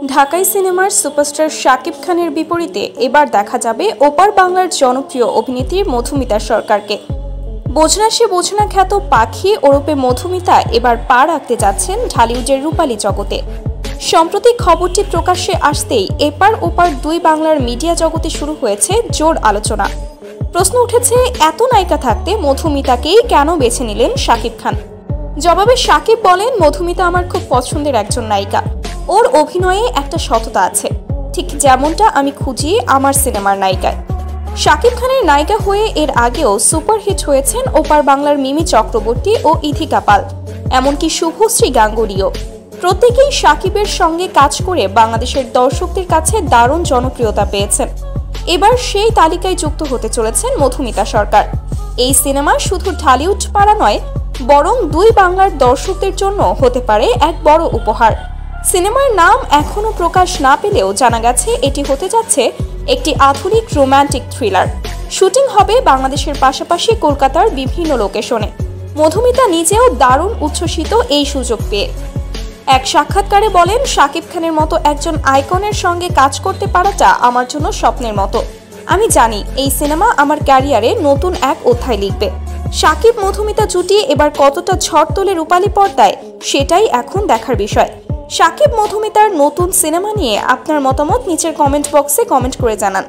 ঢাকাই সিনেমার সুপারস্টার শাকিব খানের বিপরীতে এবার দেখা যাবে ওপার বাংলার জনপ্রিয় অভিনেত্রী মধুমিতা সরকারকে। বোঝনা সে বোঝনা খ্যাত পাখি ওরফে মধুমিতা এবার পা রাখতে যাচ্ছেন ঢালিউডের রূপালী জগতে। সম্প্রতি খবরটি প্রকাশ্যে আসতেই এপার ওপার দুই বাংলার মিডিয়া জগতে শুরু হয়েছে জোর আলোচনা। প্রশ্ন উঠেছে, এত নায়িকা থাকতে মধুমিতাকেই কেন বেছে নিলেন শাকিব খান? জবাবে শাকিব বলেন, মধুমিতা আমার খুব পছন্দের একজন নায়িকা। ওর অভিনয়ে একটা সততা আছে, ঠিক যেমনটা আমি খুঁজি আমার সিনেমার নায়িকায়। শাকিব খানের নায়িকা হয়ে এর আগেও সুপারহিট হয়েছেন ওপার বাংলার মিমি চক্রবর্তী ও ইথিকা পাল, এমনকি শুভশ্রী গাঙ্গুলিও। প্রত্যেকেই শাকিবের সঙ্গে কাজ করে বাংলাদেশের দর্শকদের কাছে দারুণ জনপ্রিয়তা পেয়েছেন। এবার সেই তালিকায় যুক্ত হতে চলেছেন মধুমিতা সরকার। এই সিনেমা শুধু ঢালিউড পাড়া নয়, বরং দুই বাংলার দর্শকদের জন্য হতে পারে এক বড় উপহার। সিনেমার নাম এখনো প্রকাশ না পেলেও জানা গেছে এটি হতে যাচ্ছে একটি আধুনিক রোমান্টিক থ্রিলার। শুটিং হবে বাংলাদেশের পাশাপাশি কলকাতার বিভিন্ন লোকেশনে। মধুমিতা নিজেও দারুণ উচ্ছ্বসিত এই সুযোগ পেয়ে। এক সাক্ষাৎকারে বলেন, শাকিব খানের মতো একজন আইকনের সঙ্গে কাজ করতে পারাটা আমার জন্য স্বপ্নের মতো। আমি জানি এই সিনেমা আমার ক্যারিয়ারে নতুন এক অধ্যায় লিখবে। শাকিব মধুমিতা জুটি এবার কতটা ঝড় তোলে রূপালী পর্দায়, সেটাই এখন দেখার বিষয়। শাকিব মধুমিতার নতুন সিনেমা নিয়ে আপনার মতামত নিচের কমেন্ট বক্সে কমেন্ট করে জানান।